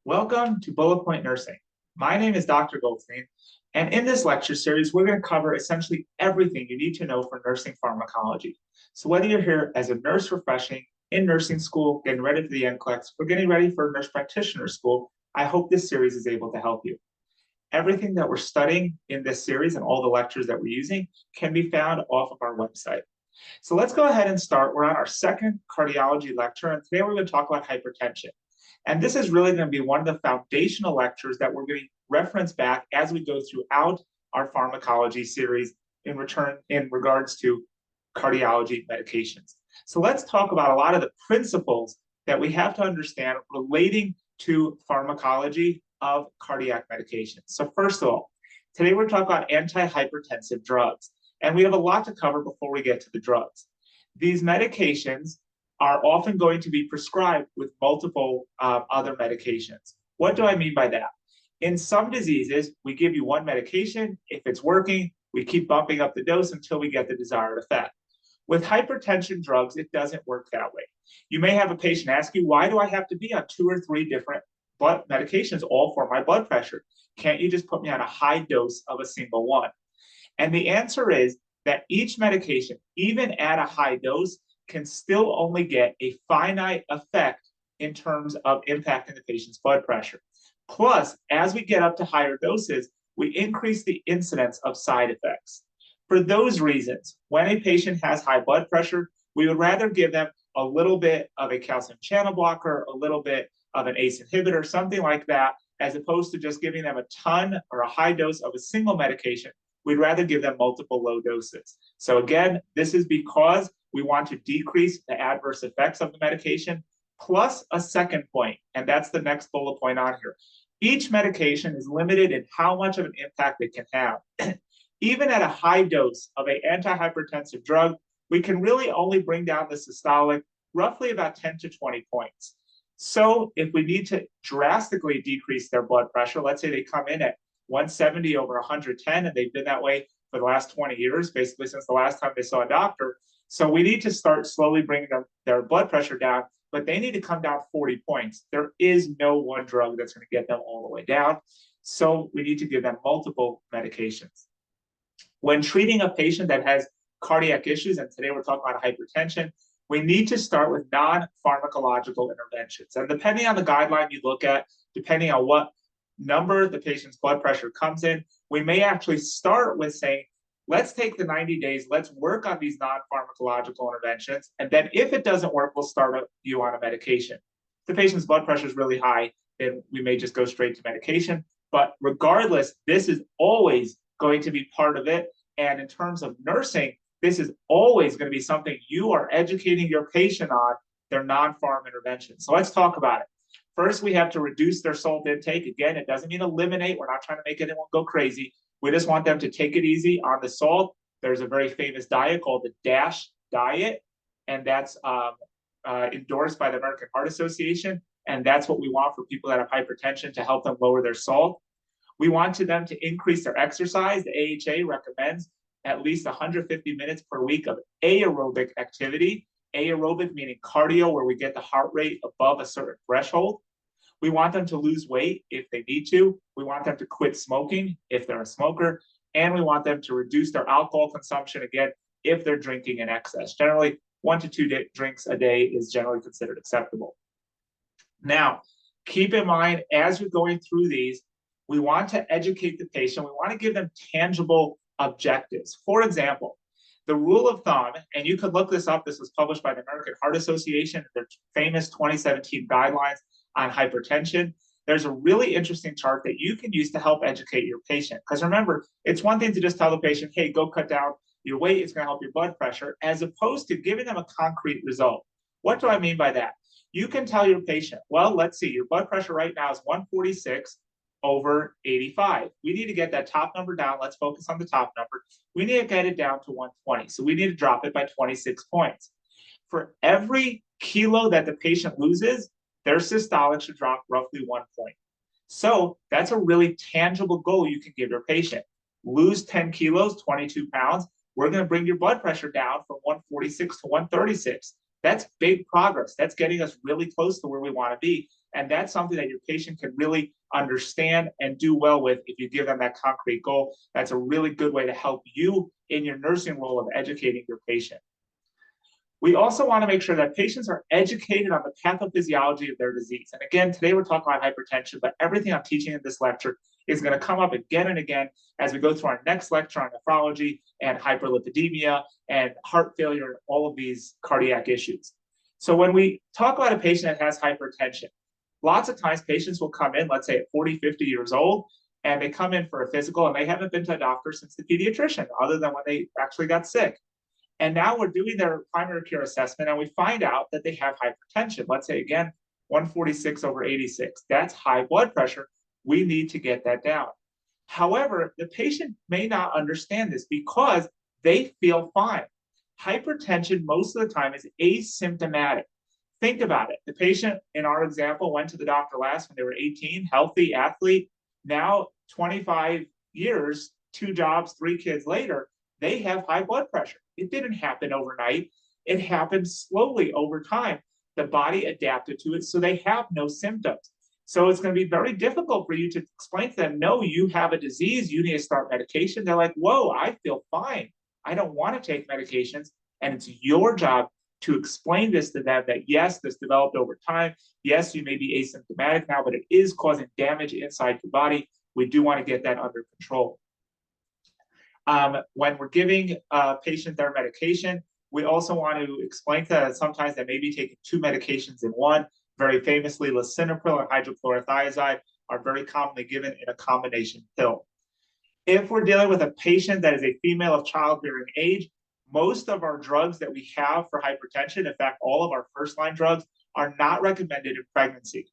Welcome to Bullet Point Nursing. My name is Dr. Goldstein, and in this lecture series, we're going to cover essentially everything you need to know for nursing pharmacology. So whether you're here as a nurse refreshing, in nursing school, getting ready for the NCLEX, or getting ready for nurse practitioner school, I hope this series is able to help you. Everything that we're studying in this series and all the lectures that we're using can be found off of our website. So let's go ahead and start. We're on our second cardiology lecture, and today we're going to talk about hypertension. And this is really going to be one of the foundational lectures that we're going to reference back as we go throughout our pharmacology series in regards to cardiology medications. So let's talk about a lot of the principles that we have to understand relating to pharmacology of cardiac medications. So first of all, today we're talking about antihypertensive drugs. And we have a lot to cover before we get to the drugs. These medications are often going to be prescribed with multiple other medications. What do I mean by that? In some diseases, we give you one medication. If it's working, we keep bumping up the dose until we get the desired effect. With hypertension drugs, it doesn't work that way. You may have a patient ask you, why do I have to be on 2 or 3 different blood medications, all for my blood pressure? Can't you just put me on a high dose of a single one? And the answer is that each medication, even at a high dose, can still only get a finite effect in terms of impacting the patient's blood pressure. Plus, as we get up to higher doses, we increase the incidence of side effects. For those reasons, when a patient has high blood pressure, we would rather give them a little bit of a calcium channel blocker, a little bit of an ACE inhibitor, something like that, as opposed to just giving them a ton or a high dose of a single medication. We'd rather give them multiple low doses. So again, this is because we want to decrease the adverse effects of the medication, plus a second point, and that's the next bullet point on here. Each medication is limited in how much of an impact it can have. Even at a high dose of an antihypertensive drug, we can really only bring down the systolic roughly about 10 to 20 points. So if we need to drastically decrease their blood pressure, let's say they come in at 170 over 110, and they've been that way for the last 20 years, basically since the last time they saw a doctor. So we need to start slowly bringing their blood pressure down, but they need to come down 40 points. There is no one drug that's going to get them all the way down. So we need to give them multiple medications. When treating a patient that has cardiac issues, and today we're talking about hypertension, we need to start with non-pharmacological interventions. And depending on the guideline you look at, depending on what number the patient's blood pressure comes in, we may actually start with saying, let's take the 90 days, let's work on these non-pharmacological interventions, and then if it doesn't work, we'll start you on a medication. If the patient's blood pressure is really high, then we may just go straight to medication. But regardless, this is always going to be part of it. And in terms of nursing, this is always going to be something you are educating your patient on, their non-pharm intervention. So let's talk about it. First, we have to reduce their salt intake. Again, it doesn't mean eliminate. We're not trying to make anyone go crazy. We just want them to take it easy on the salt. There's a very famous diet called the DASH diet, and that's endorsed by the American Heart Association. And that's what we want for people that have hypertension, to help them lower their salt. We want them to increase their exercise. The AHA recommends at least 150 minutes per week of aerobic activity. Aerobic meaning cardio, where we get the heart rate above a certain threshold. We want them to lose weight if they need to. We want them to quit smoking if they're a smoker. And we want them to reduce their alcohol consumption, again, if they're drinking in excess. Generally, 1 to 2 drinks a day is generally considered acceptable. Now, keep in mind, as you're going through these, we want to educate the patient. We want to give them tangible objectives. For example, the rule of thumb, and you could look this up, this was published by the American Heart Association, their famous 2017 guidelines on hypertension. There's a really interesting chart that you can use to help educate your patient. Because remember, it's one thing to just tell the patient, hey, go cut down your weight, it's going to help your blood pressure, as opposed to giving them a concrete result. What do I mean by that? You can tell your patient, well, let's see, your blood pressure right now is 146 over 85. We need to get that top number down. Let's focus on the top number. We need to get it down to 120. So we need to drop it by 26 points. For every kilo that the patient loses, their systolic should drop roughly 1 point. So that's a really tangible goal you can give your patient. Lose 10 kilos, 22 pounds. We're going to bring your blood pressure down from 146 to 136. That's big progress. That's getting us really close to where we want to be. And that's something that your patient can really understand and do well with if you give them that concrete goal. That's a really good way to help you in your nursing role of educating your patient. We also want to make sure that patients are educated on the pathophysiology of their disease. And again, today we're talking about hypertension, but everything I'm teaching in this lecture is going to come up again and again as we go through our next lecture on nephrology and hyperlipidemia and heart failure and all of these cardiac issues. So when we talk about a patient that has hypertension, lots of times patients will come in, let's say at 40, 50 years old, and they come in for a physical and they haven't been to a doctor since the pediatrician, other than when they actually got sick. And now we're doing their primary care assessment and we find out that they have hypertension. Let's say again, 146/86. That's high blood pressure. We need to get that down. However, the patient may not understand this because they feel fine. Hypertension most of the time is asymptomatic. Think about it. The patient in our example went to the doctor last when they were 18, healthy athlete. Now 25 years, 2 jobs, 3 kids later, they have high blood pressure. It didn't happen overnight. It happened slowly over time. The body adapted to it, so they have no symptoms. So it's going to be very difficult for you to explain to them, no, you have a disease, you need to start medication. They're like, whoa, I feel fine. I don't want to take medications. And it's your job to explain this to them that yes, this developed over time. Yes, you may be asymptomatic now, but it is causing damage inside your body. We do want to get that under control. When we're giving a patient their medication, we also want to explain to them that sometimes they may be taking 2 medications in one. Very famously, lisinopril and hydrochlorothiazide are very commonly given in a combination pill. If we're dealing with a patient that is a female of childbearing age, most of our drugs that we have for hypertension, in fact, all of our first-line drugs, are not recommended in pregnancy.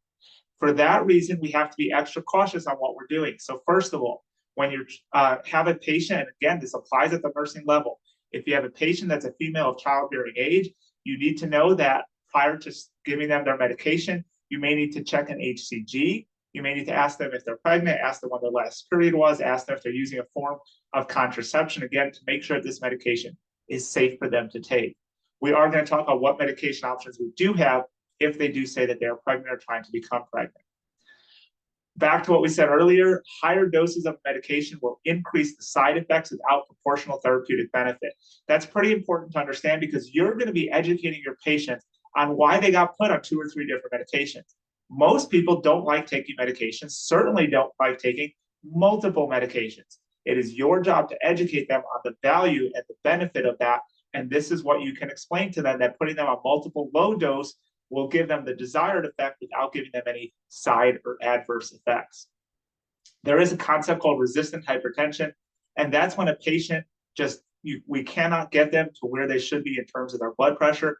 For that reason, we have to be extra cautious on what we're doing. So first of all, when you have a patient, and again, this applies at the nursing level, if you have a patient that's a female of childbearing age, you need to know that prior to giving them their medication, you may need to check an HCG. You may need to ask them if they're pregnant, ask them when their last period was, ask them if they're using a form of contraception, again, to make sure this medication is safe for them to take. We are going to talk about what medication options we do have if they do say that they're pregnant or trying to become pregnant. Back to what we said earlier, higher doses of medication will increase the side effects without proportional therapeutic benefit. That's pretty important to understand because you're going to be educating your patients on why they got put on 2 or 3 different medications. Most people don't like taking medications, certainly don't like taking multiple medications. It is your job to educate them on the value and the benefit of that. And this is what you can explain to them, that putting them on multiple low dose will give them the desired effect without giving them any side or adverse effects. There is a concept called resistant hypertension, and that's when a patient we cannot get them to where they should be in terms of their blood pressure.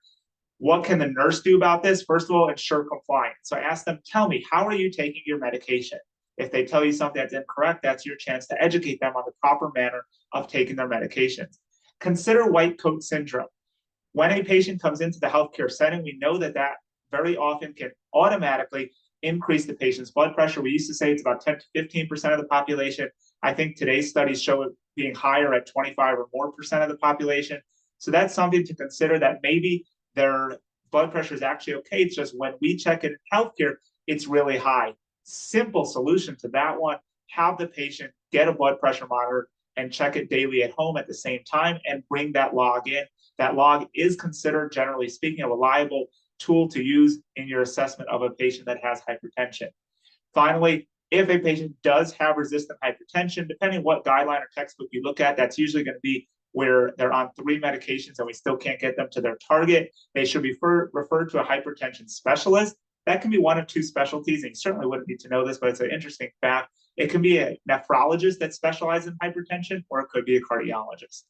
What can the nurse do about this? First of all, ensure compliance. So I ask them, tell me, how are you taking your medication? If they tell you something that's incorrect, that's your chance to educate them on the proper manner of taking their medications. Consider white coat syndrome. When a patient comes into the healthcare setting, we know that very often can automatically increase the patient's blood pressure. We used to say it's about 10 to 15% of the population. I think today's studies show it being higher at 25 or more percent of the population. So that's something to consider, that maybe their blood pressure is actually okay. It's just when we check it in healthcare, it's really high. Simple solution to that one, have the patient get a blood pressure monitor and check it daily at home at the same time and bring that log in. That log is considered, generally speaking, a reliable tool to use in your assessment of a patient that has hypertension. Finally, if a patient does have resistant hypertension, depending on what guideline or textbook you look at, that's usually going to be where they're on 3 medications and we still can't get them to their target. They should be referred to a hypertension specialist. That can be one of 2 specialties, and you certainly wouldn't need to know this, but it's an interesting fact. It can be a nephrologist that specializes in hypertension, or it could be a cardiologist.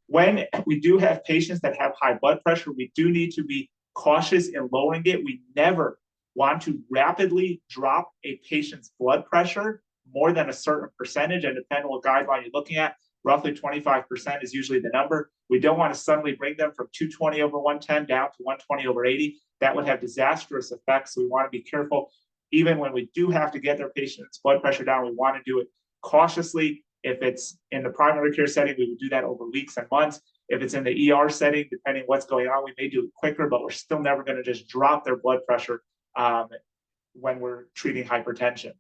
When we do have patients that have high blood pressure, we do need to be cautious in lowering it. We never want to rapidly drop a patient's blood pressure more than a certain percentage, and depending on what guideline you're looking at, roughly 25% is usually the number. We don't want to suddenly bring them from 220/110 down to 120/80. That would have disastrous effects. So we want to be careful. Even when we do have to get their patient's blood pressure down, we want to do it cautiously. If it's in the primary care setting, we would do that over weeks and months. If it's in the ER setting, depending what's going on, we may do it quicker, but we're still never going to just drop their blood pressure when we're treating hypertension.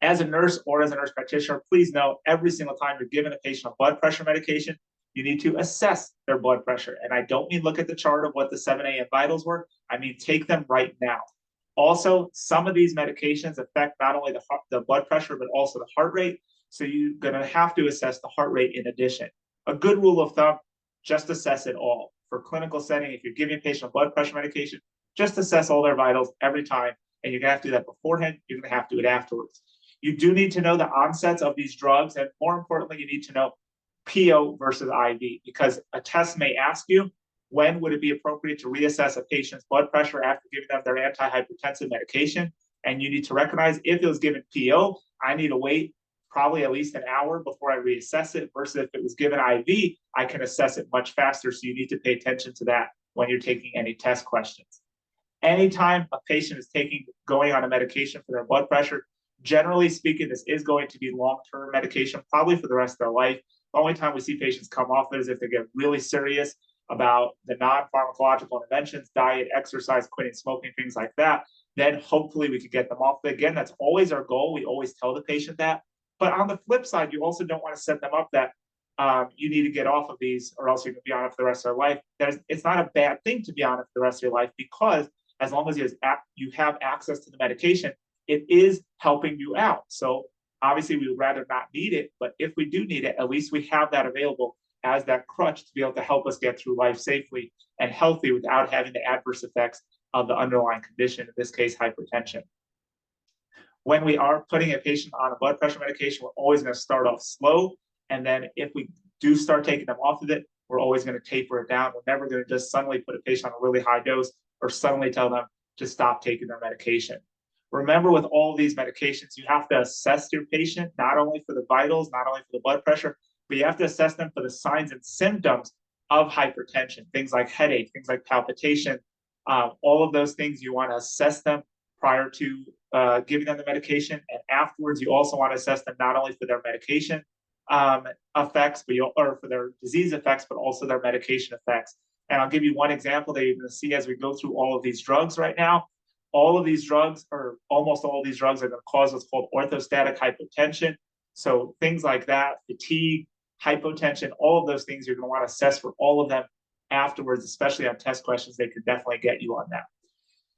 As a nurse or as a nurse practitioner, please know every single time you're giving a patient a blood pressure medication, you need to assess their blood pressure. And I don't mean look at the chart of what the 7 a.m. vitals were. I mean, take them right now. Also, some of these medications affect not only the blood pressure, but also the heart rate. So you're going to have to assess the heart rate in addition. A good rule of thumb, just assess it all. For clinical setting, if you're giving a patient a blood pressure medication, just assess all their vitals every time. And you're going to have to do that beforehand. You're going to have to do it afterwards. You do need to know the onsets of these drugs. And more importantly, you need to know PO versus IV, because a test may ask you, when would it be appropriate to reassess a patient's blood pressure after giving them their antihypertensive medication? And you need to recognize if it was given PO, I need to wait probably at least an hour before I reassess it, versus if it was given IV, I can assess it much faster. So you need to pay attention to that when you're taking any test questions. Anytime a patient is going on a medication for their blood pressure, generally speaking, this is going to be long-term medication, probably for the rest of their life. The only time we see patients come off it is if they get really serious about the non-pharmacological interventions, diet, exercise, quitting smoking, things like that. Then hopefully we could get them off. But again, that's always our goal. We always tell the patient that. But on the flip side, you also don't want to set them up that you need to get off of these or else you're going to be on it for the rest of their life. It's not a bad thing to be on it for the rest of your life, because as long as you have access to the medication, it is helping you out. So obviously we would rather not need it, but if we do need it, at least we have that available as that crutch to be able to help us get through life safely and healthy without having the adverse effects of the underlying condition, in this case, hypertension. When we are putting a patient on a blood pressure medication, we're always going to start off slow. And then if we do start taking them off of it, we're always going to taper it down. We're never going to just suddenly put a patient on a really high dose or suddenly tell them to stop taking their medication. Remember, with all these medications, you have to assess your patient, not only for the vitals, not only for the blood pressure, but you have to assess them for the signs and symptoms of hypertension, things like headache, things like palpitation, all of those things. You want to assess them prior to giving them the medication. And afterwards, you also want to assess them not only for their medication effects, or for their disease effects, but also their medication effects. And I'll give you one example that you're going to see as we go through all of these drugs right now. All of these drugs, or almost all of these drugs, are going to cause what's called orthostatic hypotension. So things like that, fatigue, hypotension, all of those things you're going to want to assess for all of them afterwards, especially on test questions. They could definitely get you on that.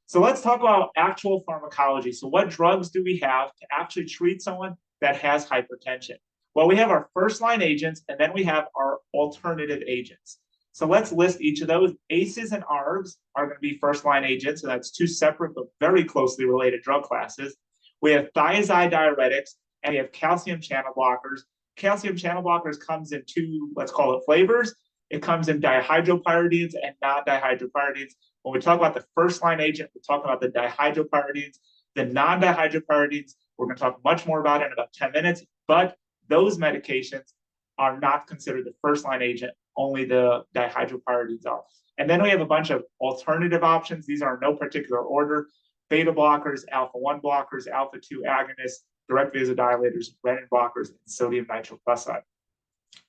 So let's talk about actual pharmacology. So what drugs do we have to actually treat someone that has hypertension? Well, we have our first-line agents, and then we have our alternative agents. So let's list each of those. ACEs and ARBs are going to be first-line agents, so that's two separate but very closely related drug classes. We have thiazide diuretics, and we have calcium channel blockers. Calcium channel blockers comes in two, let's call it flavors. It comes in dihydropyridines and non-dihydropyridines. When we talk about the first-line agent, we're talking about the dihydropyridines. The non-dihydropyridines, we're going to talk much more about it in about 10 minutes, but those medications are not considered the first-line agent. Only the dihydropyridines are. And then we have a bunch of alternative options. These are in no particular order: beta blockers, alpha-1 blockers, alpha-2 agonists, direct vasodilators, renin blockers, and sodium nitroprusside.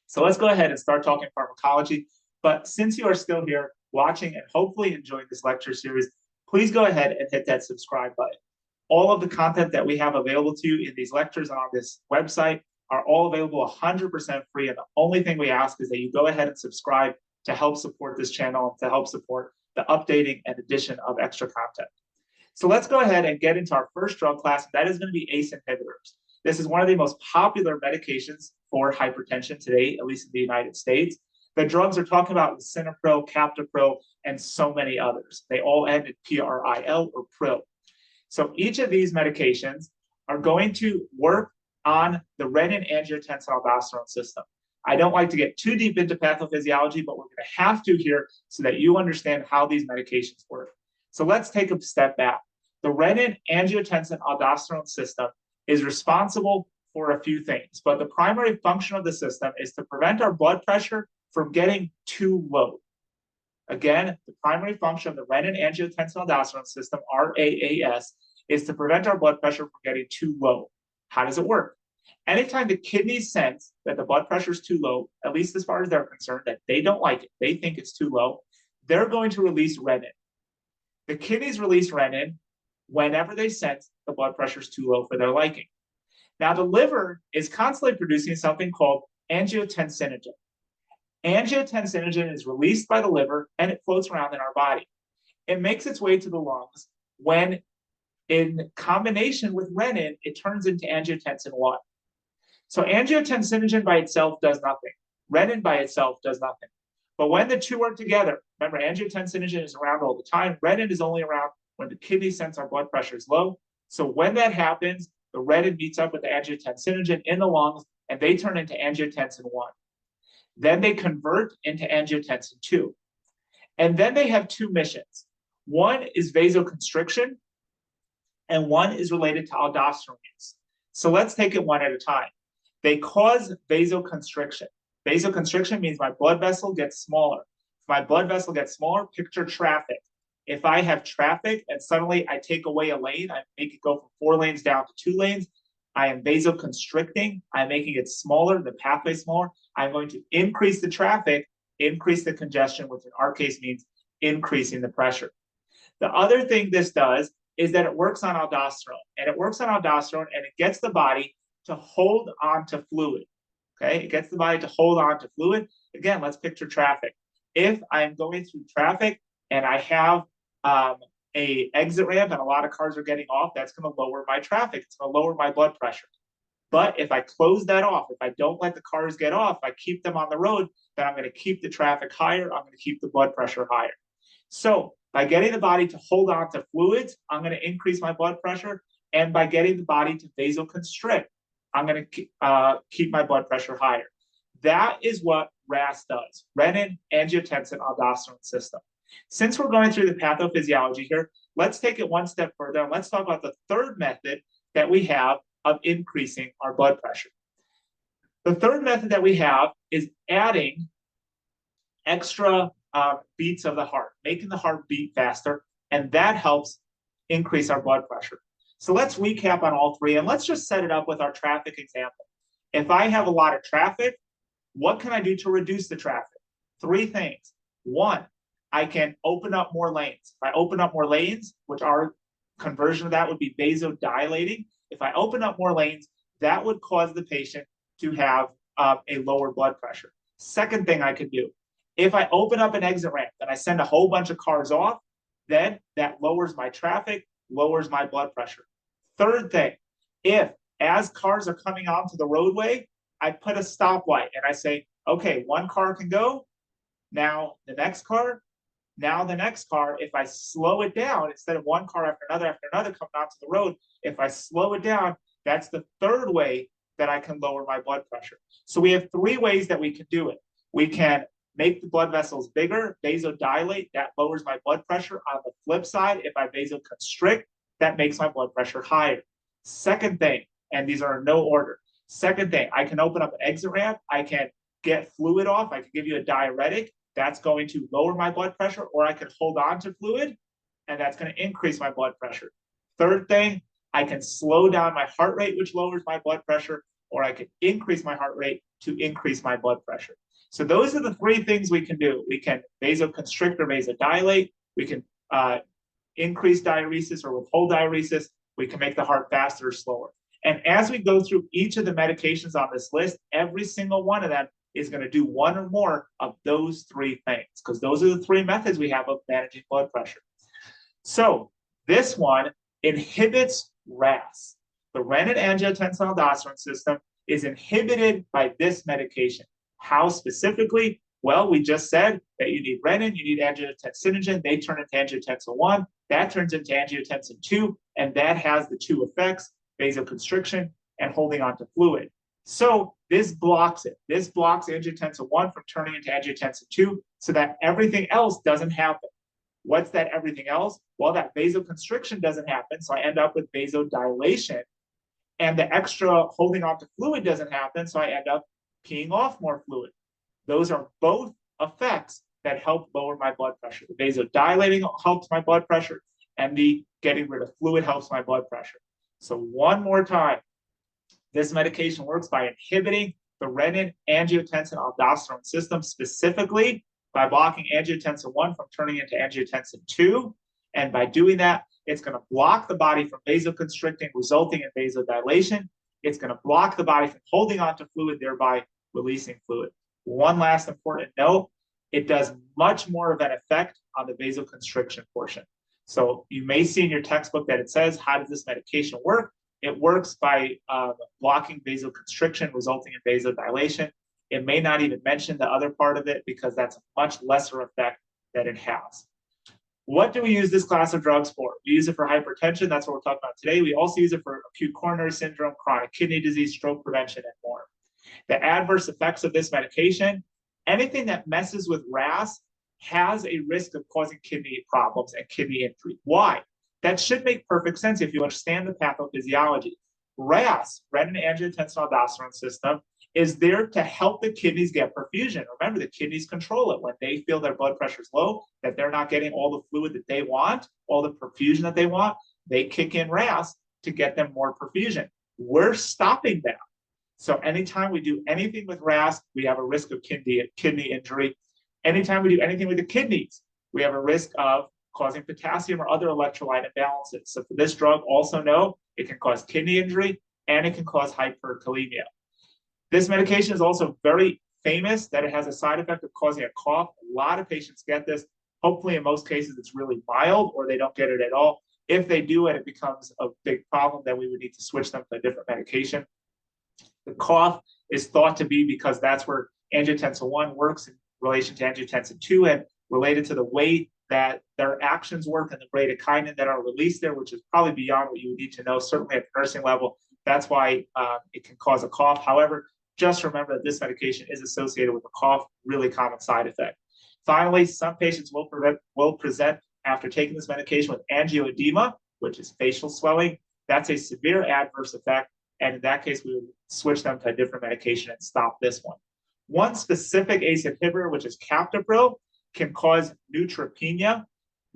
So let's go ahead and start talking pharmacology. But since you are still here watching and hopefully enjoying this lecture series, please go ahead and hit that subscribe button. All of the content that we have available to you in these lectures and on this website are all available 100% free. And the only thing we ask is that you go ahead and subscribe to help support this channel and to help support the updating and addition of extra content. So let's go ahead and get into our first drug class. That is going to be ACE inhibitors. This is one of the most popular medications for hypertension today, at least in the United States. The drugs are talking about lisinopril, captopril, and so many others. They all end in PRIL or pril. So each of these medications are going to work on the renin-angiotensin-aldosterone system. I don't like to get too deep into pathophysiology, but we're going to have to here so that you understand how these medications work. So let's take a step back. The renin-angiotensin-aldosterone system is responsible for a few things, but the primary function of the system is to prevent our blood pressure from getting too low. Again, the primary function of the renin-angiotensin-aldosterone system, RAAS, is to prevent our blood pressure from getting too low. How does it work? Anytime the kidneys sense that the blood pressure is too low, at least as far as they're concerned, that they don't like it, they think it's too low, they're going to release renin. The kidneys release renin, whenever they sense the blood pressure is too low for their liking. Now, the liver is constantly producing something called angiotensinogen. Angiotensinogen is released by the liver and it floats around in our body. It makes its way to the lungs when, in combination with renin, it turns into angiotensin 1. So angiotensinogen by itself does nothing. Renin by itself does nothing. But when the two are together, remember, angiotensinogen is around all the time. Renin is only around when the kidney sense our blood pressure is low. So when that happens, the renin meets up with the angiotensinogen in the lungs, and they turn into angiotensin 1. Then they convert into angiotensin 2. And then they have two missions. One is vasoconstriction, and one is related to aldosterone use. So let's take it one at a time. They cause vasoconstriction. Vasoconstriction means my blood vessel gets smaller. If my blood vessel gets smaller, picture traffic. If I have traffic and suddenly I take away a lane, I make it go from 4 lanes down to 2 lanes, I am vasoconstricting. I'm making it smaller, the pathway smaller. I'm going to increase the traffic, increase the congestion, which in our case means increasing the pressure. The other thing this does is that it works on aldosterone. And it works on aldosterone and it gets the body to hold on to fluid. Okay, it gets the body to hold on to fluid. Again, let's picture traffic. If I'm going through traffic and I have a exit ramp and a lot of cars are getting off, that's going to lower my traffic. It's going to lower my blood pressure. But if I close that off, if I don't let the cars get off, I keep them on the road, then I'm going to keep the traffic higher. I'm going to keep the blood pressure higher. So by getting the body to hold on to fluids, I'm going to increase my blood pressure. And by getting the body to vasoconstrict, I'm going to keep my blood pressure higher. That is what RAS does, renin, angiotensin, aldosterone system. Since we're going through the pathophysiology here, let's take it one step further and let's talk about the third method that we have of increasing our blood pressure. The third method that we have is adding extra beats of the heart, making the heart beat faster, and that helps increase our blood pressure. So let's recap on all three, and let's just set it up with our traffic example. If I have a lot of traffic, what can I do to reduce the traffic? 3 things. 1, I can open up more lanes. If I open up more lanes, which our conversion of that would be vasodilating, if I open up more lanes, that would cause the patient to have a lower blood pressure. Second thing I could do, if I open up an exit ramp and I send a whole bunch of cars off, then that lowers my traffic, lowers my blood pressure. Third thing, if as cars are coming onto the roadway, I put a stoplight and I say, okay, 1 car can go, now the next car, now the next car. If I slow it down, instead of 1 car after another coming onto the road, if I slow it down, that's the third way that I can lower my blood pressure. So we have 3 ways that we can do it. We can make the blood vessels bigger, vasodilate, that lowers my blood pressure. On the flip side, if I vasoconstrict, that makes my blood pressure higher. Second thing, and these are in no order. Second thing, I can open up an exit ramp. I can get fluid off. I can give you a diuretic. That's going to lower my blood pressure, or I can hold on to fluid, and that's going to increase my blood pressure. Third thing, I can slow down my heart rate, which lowers my blood pressure, or I can increase my heart rate to increase my blood pressure. So those are the 3 things we can do. We can vasoconstrict or vasodilate. We can increase diuresis or withhold diuresis. We can make the heart faster or slower. And as we go through each of the medications on this list, every single one of them is going to do 1 or more of those 3 things, because those are the 3 methods we have of managing blood pressure. So this one inhibits RAS. The renin-angiotensin-aldosterone system is inhibited by this medication. How specifically? Well, we just said that you need renin, you need angiotensinogen, they turn into angiotensin 1, that turns into angiotensin 2, and that has the 2 effects, vasoconstriction and holding on to fluid. So this blocks it. This blocks angiotensin 1 from turning into angiotensin 2 so that everything else doesn't happen. What's that everything else? Well, that vasoconstriction doesn't happen, so I end up with vasodilation, and the extra holding on to fluid doesn't happen, so I end up peeing off more fluid. Those are both effects that help lower my blood pressure. The vasodilating helps my blood pressure, and the getting rid of fluid helps my blood pressure. So one more time, this medication works by inhibiting the renin-angiotensin-aldosterone system, specifically by blocking angiotensin 1 from turning into angiotensin 2. And by doing that, It's going to block the body from vasoconstricting, resulting in vasodilation. It's going to block the body from holding onto fluid, thereby releasing fluid. One last important note, it does much more of an effect on the vasoconstriction portion. So you may see in your textbook that it says, how does this medication work? It works by blocking vasoconstriction, resulting in vasodilation. It may not even mention the other part of it because that's a much lesser effect that it has. What do we use this class of drugs for? We use it for hypertension. That's what we're talking about today. We also use it for acute coronary syndrome, chronic kidney disease, stroke prevention, and more. The adverse effects of this medication, anything that messes with RAS has a risk of causing kidney problems and kidney injury. Why? That should make perfect sense if you understand the pathophysiology. RAS, renin-angiotensin-aldosterone system, is there to help the kidneys get perfusion. Remember, the kidneys control it. When they feel their blood pressure is low, that they're not getting all the fluid that they want, all the perfusion that they want, they kick in RAS to get them more perfusion. We're stopping that. So anytime we do anything with RAS, we have a risk of kidney injury. Anytime we do anything with the kidneys, we have a risk of causing potassium or other electrolyte imbalances. So for this drug, also know it can cause kidney injury and it can cause hyperkalemia. This medication is also very famous that it has a side effect of causing a cough. A lot of patients get this. Hopefully, in most cases, it's really mild or they don't get it at all. If they do and it becomes a big problem, then we would need to switch them to a different medication. The cough is thought to be because that's where angiotensin 1 works in relation to angiotensin 2 and related to the way that their actions work and the bradykinin that are released there, which is probably beyond what you would need to know, certainly at the nursing level. That's why it can cause a cough. However, just remember that this medication is associated with a cough, really common side effect. Finally, some patients will present after taking this medication with angioedema, which is facial swelling. That's a severe adverse effect. And in that case, we would switch them to a different medication and stop this one. One specific ACE inhibitor, which is captopril, can cause neutropenia.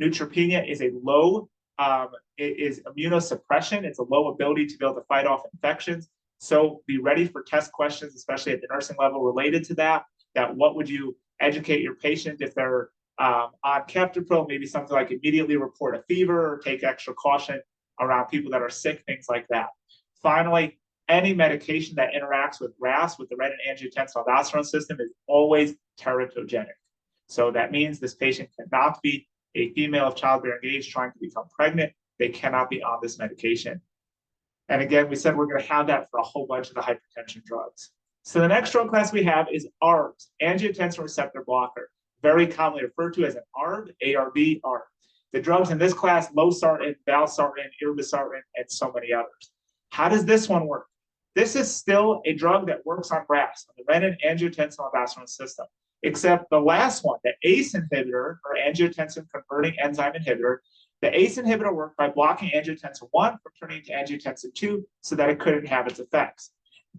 Neutropenia is a low, it is immunosuppression. It's a low ability to be able to fight off infections. So be ready for test questions, especially at the nursing level related to that what would you educate your patient if they're on captopril, maybe something like immediately report a fever or take extra caution around people that are sick, things like that. Finally, any medication that interacts with RAS, with the renin-angiotensin-aldosterone system, is always teratogenic. So that means this patient cannot be a female of childbearing age trying to become pregnant. They cannot be on this medication. And again, we said we're going to have that for a whole bunch of the hypertension drugs. So the next drug class we have is ARBs, angiotensin receptor blocker, very commonly referred to as an ARB, ARB, ARB. The drugs in this class, losartan, valsartan, irbesartan, and so many others. How does this one work? This is still a drug that works on RAS, on the renin-angiotensin-aldosterone system, except the last one, the ACE inhibitor, or angiotensin converting enzyme inhibitor. The ACE inhibitor worked by blocking angiotensin 1 from turning into angiotensin 2 so that it couldn't have its effects.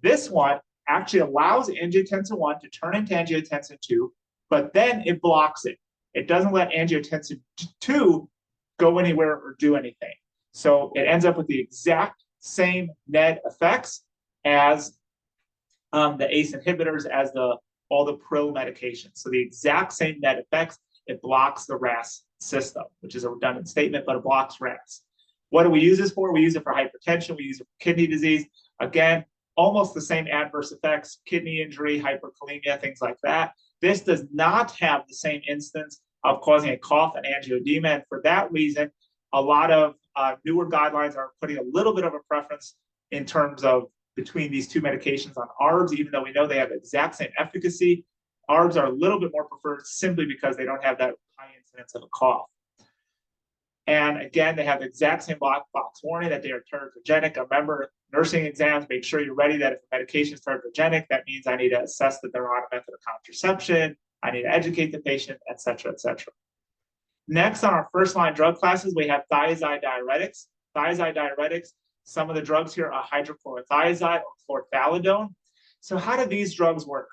This one actually allows angiotensin 1 to turn into angiotensin 2, but then it blocks it. It doesn't let angiotensin 2 go anywhere or do anything. So it ends up with the exact same net effects as the ACE inhibitors, as all the pril medications. So the exact same net effects. It blocks the RAS system, which is a redundant statement, but it blocks RAS. What do we use this for? We use it for hypertension. We use it for kidney disease. Again, almost the same adverse effects, kidney injury, hyperkalemia, things like that. This does not have the same instance of causing a cough and angioedema. And for that reason, a lot of newer guidelines are putting a little bit of a preference in terms of between these two medications on ARBs, even though we know they have the exact same efficacy. ARBs are a little bit more preferred simply because they don't have that high incidence of a cough. And again, they have the exact same black box warning that they are teratogenic. Remember, nursing exams, make sure you're ready that if a medication is teratogenic, that means I need to assess that they're on a method of contraception, I need to educate the patient, et cetera, et cetera. Next on our first line drug classes, we have thiazide diuretics. Thiazide diuretics, some of the drugs here are hydrochlorothiazide or chlorthalidone. So how do these drugs work?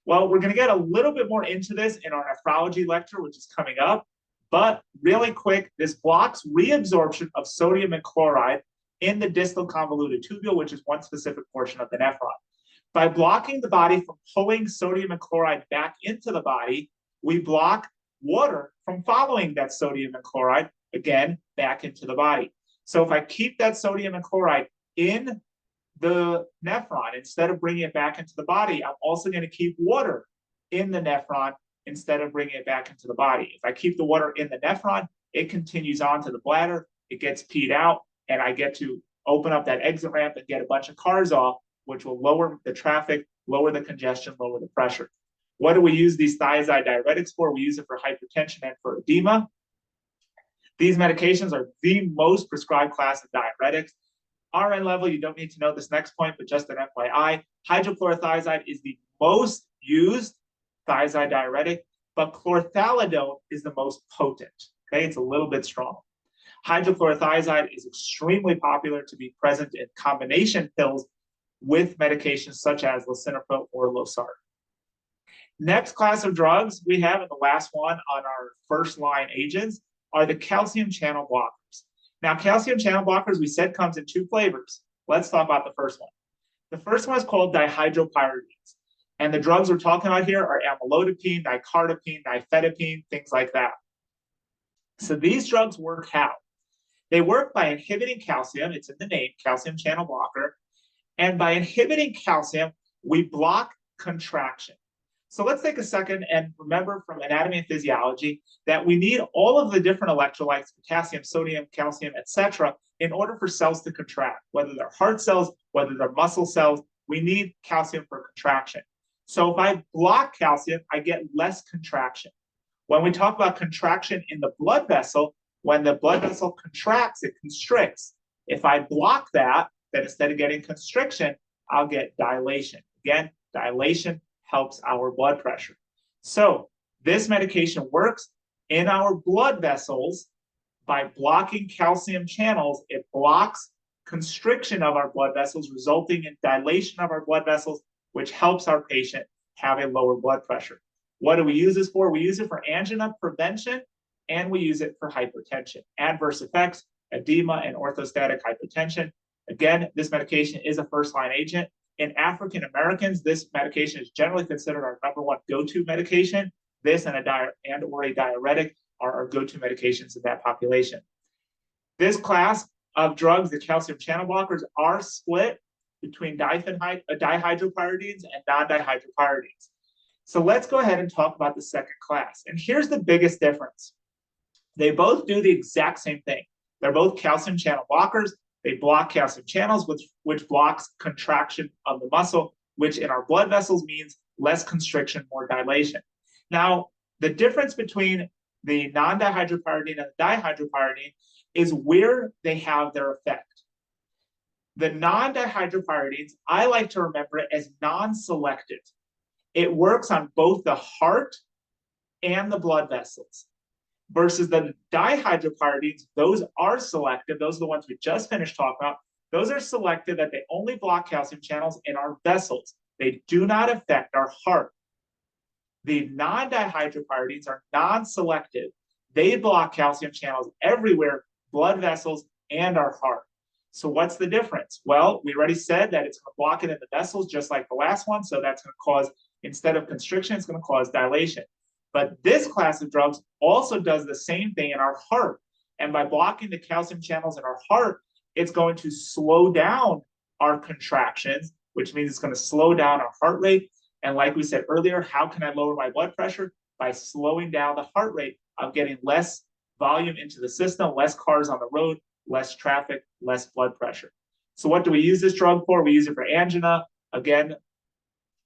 Well, we're going to get a little bit more into this in our nephrology lecture, which is coming up. But really quick, this blocks reabsorption of sodium and chloride in the distal convoluted tubule, which is one specific portion of the nephron. By blocking the body from pulling sodium and chloride back into the body, we block water from following that sodium and chloride, again, back into the body. So if I keep that sodium and chloride in the nephron, instead of bringing it back into the body, I'm also going to keep water in the nephron instead of bringing it back into the body. If I keep the water in the nephron, it continues on to the bladder, it gets peed out, and I get to open up that exit ramp and get a bunch of cars off, which will lower the traffic, lower the congestion, lower the pressure. What do we use these thiazide diuretics for? We use it for hypertension and for edema. These medications are the most prescribed class of diuretics. RN level, you don't need to know this next point, but just an FYI, hydrochlorothiazide is the most used thiazide diuretic, but chlorthalidone is the most potent. Okay, it's a little bit strong. Hydrochlorothiazide is extremely popular to be present in combination pills with medications such as lisinopril or losartan. Next class of drugs we have, and the last one on our first line agents, are the calcium channel blockers. Now, calcium channel blockers, we said, comes in two flavors. Let's talk about the first one. The first one is called dihydropyridines. And the drugs we're talking about here are amlodipine, nicardipine, nifedipine, things like that. So these drugs work how? They work by inhibiting calcium. It's in the name, calcium channel blocker. And by inhibiting calcium, we block contraction. So let's take a second and remember from anatomy and physiology that we need all of the different electrolytes, potassium, sodium, calcium, etc., in order for cells to contract, whether they're heart cells, whether they're muscle cells, we need calcium for contraction. So if I block calcium, I get less contraction. When we talk about contraction in the blood vessel, when the blood vessel contracts, it constricts. If I block that, then instead of getting constriction, I'll get dilation. Again, dilation helps our blood pressure. So this medication works in our blood vessels by blocking calcium channels. It blocks constriction of our blood vessels, resulting in dilation of our blood vessels, which helps our patient have a lower blood pressure. What do we use this for? We use it for angina prevention, and we use it for hypertension. Adverse effects, edema, and orthostatic hypotension. Again, this medication is a first-line agent. In African Americans, this medication is generally considered our number one go-to medication. This and or a diuretic are our go-to medications in that population. This class of drugs, the calcium channel blockers, are split between dihydropyridines and non-dihydropyridines. So let's go ahead and talk about the second class. And here's the biggest difference. They both do the exact same thing. They're both calcium channel blockers. They block calcium channels, which blocks contraction of the muscle, which in our blood vessels means less constriction, more dilation. Now, the difference between the non-dihydropyridine and the dihydropyridine is where they have their effect. The non-dihydropyridines, I like to remember it as non-selective. It works on both the heart and the blood vessels. Versus the dihydropyridines, those are selective. Those are the ones we just finished talking about. Those are selective that they only block calcium channels in our vessels. They do not affect our heart. The non-dihydropyridines are non-selective. They block calcium channels everywhere, blood vessels, and our heart. So what's the difference? Well, we already said that it's going to block it in the vessels just like the last one. So that's going to cause, instead of constriction, it's going to cause dilation. But this class of drugs also does the same thing in our heart. And by blocking the calcium channels in our heart, it's going to slow down our contractions, which means it's going to slow down our heart rate. And like we said earlier, how can I lower my blood pressure? By slowing down the heart rate. I'm getting less volume into the system, less cars on the road, less traffic, less blood pressure. So what do we use this drug for? We use it for angina. Again,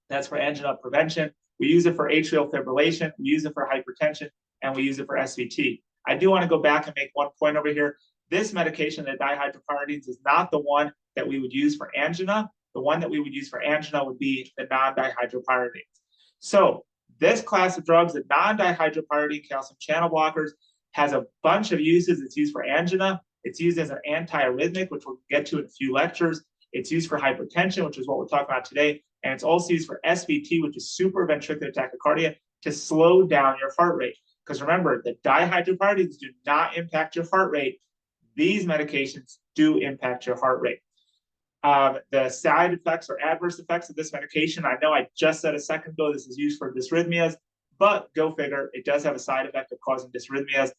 that's for angina prevention. We use it for atrial fibrillation, we use it for hypertension, and we use it for SVT. I do want to go back and make one point over here. This medication, the dihydropyridines, is not the one that we would use for angina. The one that we would use for angina would be the non-dihydropyridines. So this class of drugs, the non-dihydropyridine calcium channel blockers, has a bunch of uses. It's used for angina. It's used as an antiarrhythmic, which we'll get to in a few lectures. It's used for hypertension, which is what we're talking about today. And it's also used for SVT, which is supraventricular tachycardia, to slow down your heart rate. Because remember, the dihydropyridines do not impact your heart rate. These medications do impact your heart rate. The side effects or adverse effects of this medication, I know I just said a second ago, this is used for dysrhythmias, but go figure, it does have a side effect of causing dysrhythmias.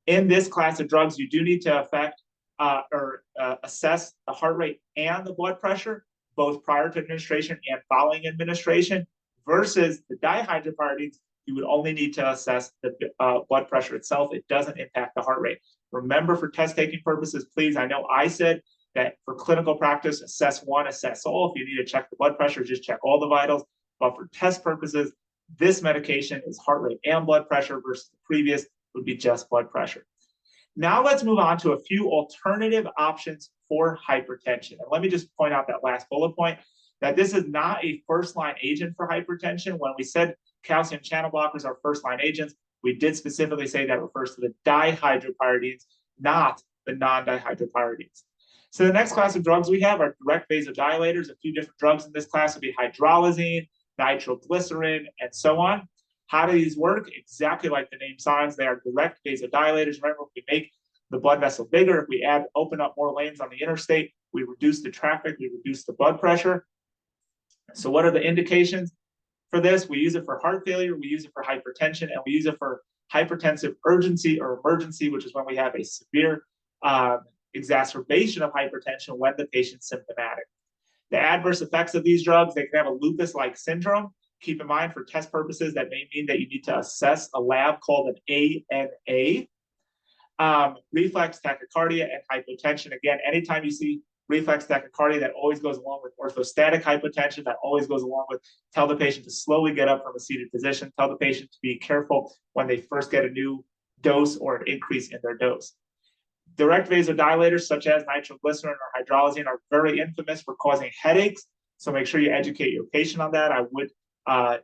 In this class of drugs, you do need to assess the heart rate and the blood pressure, both prior to administration and following administration, versus the dihydropyridines, you would only need to assess the blood pressure itself. It doesn't impact the heart rate. Remember, for test taking purposes, please, I know I said that for clinical practice, assess one, assess all. If you need to check the blood pressure, just check all the vitals. But for test purposes, this medication is heart rate and blood pressure versus the previous would be just blood pressure. Now let's move on to a few alternative options for hypertension. And let me just point out that last bullet point, that this is not a first-line agent for hypertension. When we said calcium channel blockers are first-line agents, we did specifically say that refers to the dihydropyridines, not the non-dihydropyridines. So the next class of drugs we have are direct vasodilators. A few different drugs in this class would be hydralazine, nitroglycerin, and so on. How do these work? Exactly like the name signs, they are direct vasodilators. Remember, if we make the blood vessel bigger, if we open up more lanes on the interstate, we reduce the traffic, we reduce the blood pressure. So what are the indications for this? We use it for heart failure, we use it for hypertension, and we use it for hypertensive urgency or emergency, which is when we have a severe exacerbation of hypertension when the patient's symptomatic. The adverse effects of these drugs, they can have a lupus-like syndrome. Keep in mind, for test purposes, that may mean that you need to assess a lab called an ANA. Reflex tachycardia and hypotension. Again, anytime you see reflex tachycardia, that always goes along with orthostatic hypotension. That always goes along with tell the patient to slowly get up from a seated position. Tell the patient to be careful when they first get a new dose or an increase in their dose. Direct vasodilators such as nitroglycerin or hydralazine are very infamous for causing headaches. So make sure you educate your patient on that. I would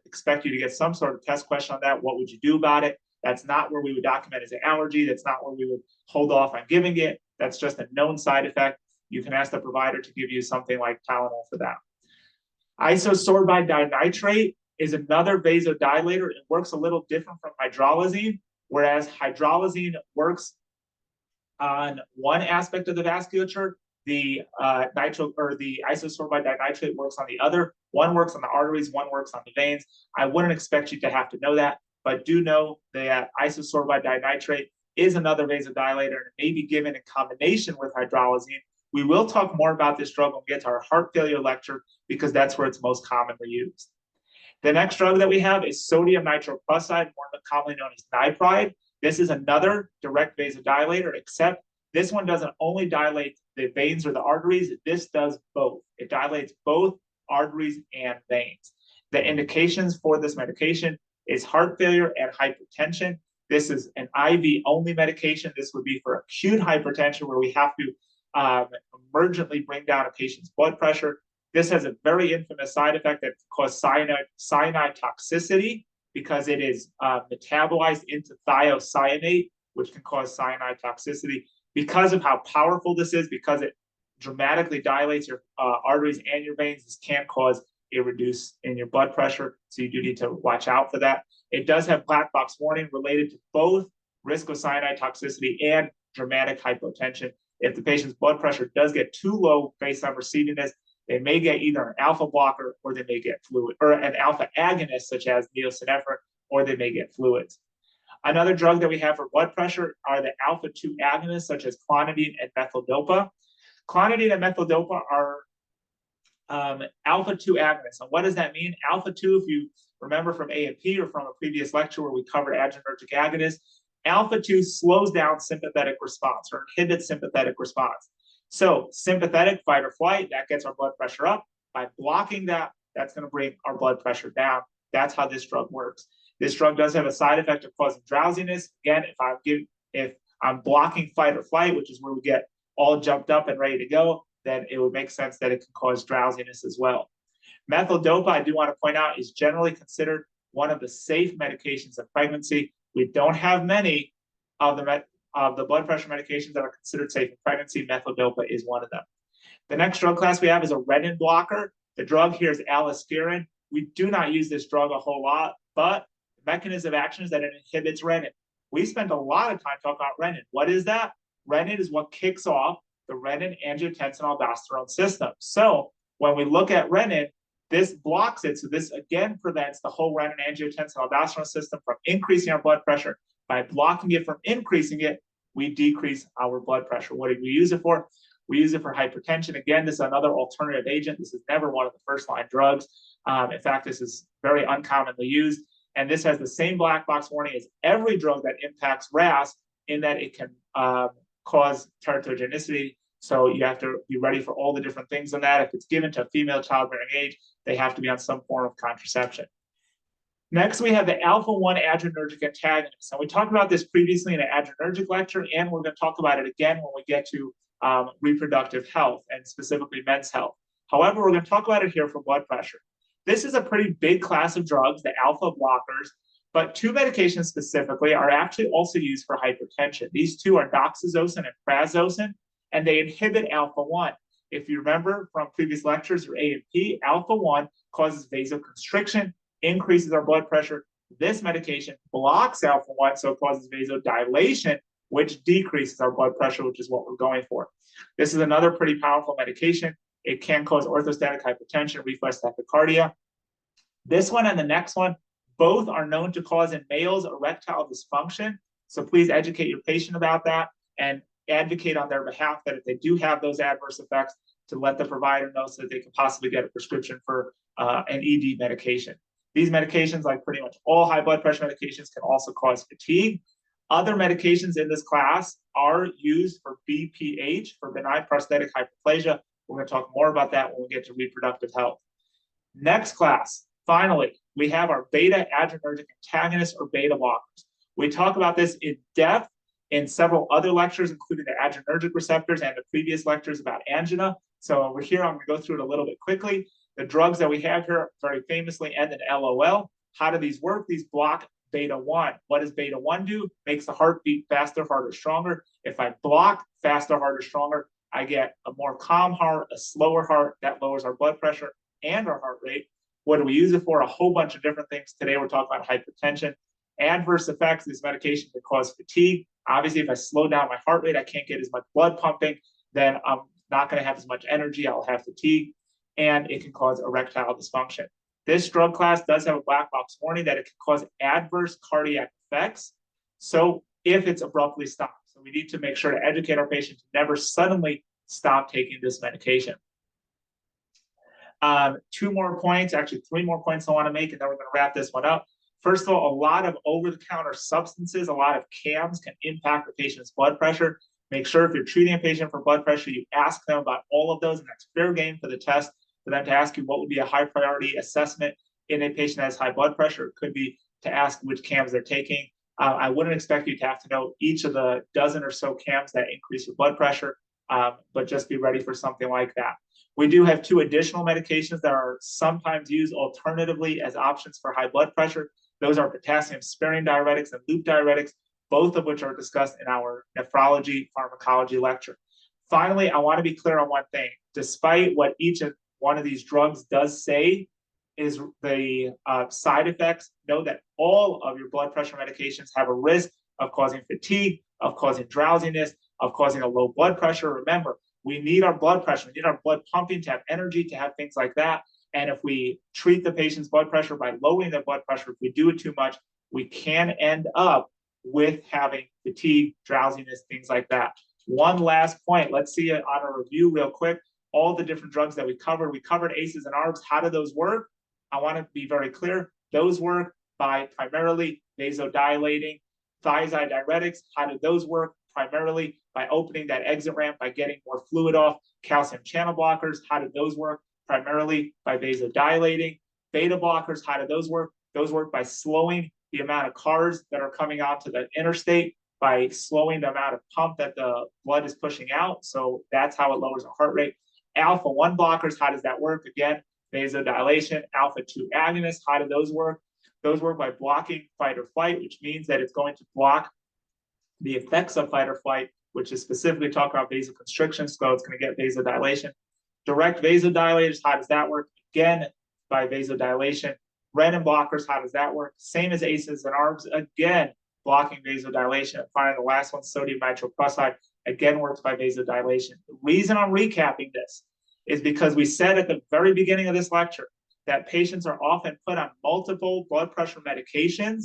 expect you to get some sort of test question on that. What would you do about it? That's not where we would document as an allergy. That's not where we would hold off on giving it. That's just a known side effect. You can ask the provider to give you something like Tylenol for that. Isosorbide dinitrate is another vasodilator. It works a little different from hydralazine, whereas hydralazine works on one aspect of the vasculature, the isosorbide dinitrate works on the other. One works on the arteries, one works on the veins. I wouldn't expect you to have to know that, but do know that isosorbide dinitrate is another vasodilator and it may be given in combination with hydralazine. We will talk more about this drug when we get to our heart failure lecture because that's where it's most commonly used. The next drug that we have is sodium nitroprusside, more commonly known as nipride. This is another direct vasodilator, except this one doesn't only dilate the veins or the arteries. This does both. It dilates both arteries and veins. The indications for this medication is heart failure and hypertension. This is an IV-only medication. This would be for acute hypertension where we have to emergently bring down a patient's blood pressure. This has a very infamous side effect that causes cyanide toxicity because it is metabolized into thiocyanate, which can cause cyanide toxicity. Because of how powerful this is, because it dramatically dilates your arteries and your veins, this can cause a reduce in your blood pressure. So you do need to watch out for that. It does have black box warning related to both risk of cyanide toxicity and dramatic hypotension. If the patient's blood pressure does get too low based on receiving this, they may get either an alpha blocker or they may get fluid, or an alpha agonist such as neosynephrine, or they may get fluids. Another drug that we have for blood pressure are the alpha-2 agonists such as clonidine and methyl-dopa. Clonidine and methyl-dopa are alpha-2 agonists. And what does that mean? Alpha-2, if you remember from A&P or from a previous lecture where we covered adrenergic agonists, alpha-2 slows down sympathetic response or inhibits sympathetic response. So sympathetic fight or flight, that gets our blood pressure up. By blocking that, that's going to bring our blood pressure down. That's how this drug works. This drug does have a side effect of causing drowsiness. Again, if I'm blocking fight or flight, which is where we get all jumped up and ready to go, then it would make sense that it can cause drowsiness as well. Methyl-dopa, I do want to point out, is generally considered one of the safe medications in pregnancy. We don't have many of the blood pressure medications that are considered safe in pregnancy. Methyl-dopa is one of them. The next drug class we have is a renin blocker. The drug here is aliskiren. We do not use this drug a whole lot, but the mechanism of action is that it inhibits renin. We spend a lot of time talking about renin. What is that? Renin is what kicks off the renin-angiotensin-aldosterone system. So when we look at renin, this blocks it. So this again prevents the whole renin-angiotensin-aldosterone system from increasing our blood pressure. By blocking it from increasing it, we decrease our blood pressure. What do we use it for? We use it for hypertension. Again, this is another alternative agent. This is never one of the first-line drugs. In fact, this is very uncommonly used. And this has the same black box warning as every drug that impacts RAS, in that it can cause teratogenicity. So you have to be ready for all the different things on that. If it's given to a female childbearing age, they have to be on some form of contraception. Next, we have the alpha-1 adrenergic antagonist. And we talked about this previously in an adrenergic lecture, and we're going to talk about it again when we get to reproductive health and specifically men's health. However, we're going to talk about it here for blood pressure. This is a pretty big class of drugs, the alpha blockers, but two medications specifically are actually also used for hypertension. These two are doxazosin and prazosin, and they inhibit alpha-1. If you remember from previous lectures or A&P, alpha-1 causes vasoconstriction, increases our blood pressure. This medication blocks alpha-1, so it causes vasodilation, which decreases our blood pressure, which is what we're going for. This is another pretty powerful medication. It can cause orthostatic hypotension, reflex tachycardia. This one and the next one, both are known to cause in males erectile dysfunction. So please educate your patient about that and advocate on their behalf that if they do have those adverse effects, to let the provider know so that they can possibly get a prescription for an ED medication. These medications, like pretty much all high blood pressure medications, can also cause fatigue. Other medications in this class are used for BPH, for benign prostatic hyperplasia. We're going to talk more about that when we get to reproductive health. Next class, finally, we have our beta adrenergic antagonists or beta blockers. We talk about this in depth in several other lectures, including the adrenergic receptors and the previous lectures about angina. So over here, I'm going to go through it a little bit quickly. The drugs that we have here very famously end in LOL. How do these work? These block beta-1. What does beta-1 do? Makes the heart beat faster, harder, stronger. If I block faster, harder, stronger, I get a more calm heart, a slower heart. That lowers our blood pressure and our heart rate. What do we use it for? A whole bunch of different things. Today, we're talking about hypertension. Adverse effects, this medication can cause fatigue. Obviously, if I slow down my heart rate, I can't get as much blood pumping. Then I'm not going to have as much energy. I'll have fatigue. And it can cause erectile dysfunction. This drug class does have a black box warning that it can cause adverse cardiac effects. So if it's abruptly stopped. So we need to make sure to educate our patients to never suddenly stop taking this medication. Two more points, actually 3 more points I want to make, and then we're going to wrap this one up. First of all, a lot of over-the-counter substances, a lot of CAMs can impact the patient's blood pressure. Make sure if you're treating a patient for blood pressure, you ask them about all of those, and that's fair game for the test, for them to ask you what would be a high priority assessment in a patient that has high blood pressure. It could be to ask which CAMs they're taking. I wouldn't expect you to have to know each of the dozen or so CAMs that increase your blood pressure, but just be ready for something like that. We do have 2 additional medications that are sometimes used alternatively as options for high blood pressure. Those are potassium-sparing diuretics and loop diuretics, both of which are discussed in our nephrology pharmacology lecture. Finally, I want to be clear on one thing. Despite what each one of these drugs does say is the side effects, know that all of your blood pressure medications have a risk of causing fatigue, of causing drowsiness, of causing a low blood pressure. Remember, we need our blood pressure, we need our blood pumping to have energy, to have things like that. And if we treat the patient's blood pressure by lowering their blood pressure, if we do it too much, we can end up with having fatigue, drowsiness, things like that. One last point, let's see it on a review real quick. All the different drugs that we covered ACEs and ARBs. How do those work? I want to be very clear. Those work by primarily vasodilating. Thiazide diuretics, how do those work? Primarily by opening that exit ramp, by getting more fluid off. Calcium channel blockers, how do those work? Primarily by vasodilating. Beta blockers, how do those work? Those work by slowing the amount of cars that are coming onto the interstate, by slowing the amount of pump that the blood is pushing out. So that's how it lowers the heart rate. Alpha-1 blockers, how does that work? Again, vasodilation. Alpha-2 agonists, how do those work? Those work by blocking fight or flight, which means that it's going to block the effects of fight or flight, which is specifically talking about vasoconstriction, so it's going to get vasodilation. Direct vasodilators, how does that work? Again, by vasodilation. Renin blockers, how does that work? Same as ACEs and ARBs, again, blocking vasodilation. And finally, the last one, sodium nitroprusside, again works by vasodilation. The reason I'm recapping this is because we said at the very beginning of this lecture that patients are often put on multiple blood pressure medications.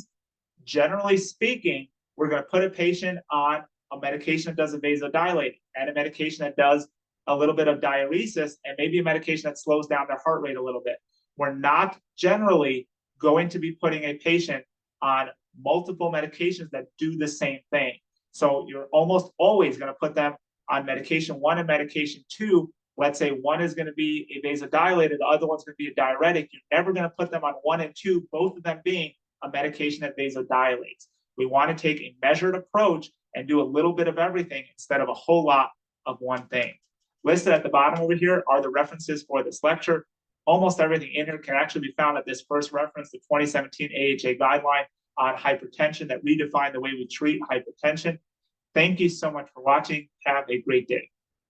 Generally speaking, we're going to put a patient on a medication that does a vasodilator, and a medication that does a little bit of diuresis, and maybe a medication that slows down their heart rate a little bit. We're not generally going to be putting a patient on multiple medications that do the same thing. So you're almost always going to put them on medication 1 and medication 2. Let's say one is going to be a vasodilator, the other one's going to be a diuretic. You're never going to put them on 1 and 2, both of them being a medication that vasodilates. We want to take a measured approach and do a little bit of everything instead of a whole lot of one thing. Listed at the bottom over here are the references for this lecture. Almost everything in here can actually be found at this first reference, the 2017 AHA guideline on hypertension that redefined the way we treat hypertension. Thank you so much for watching. Have a great day.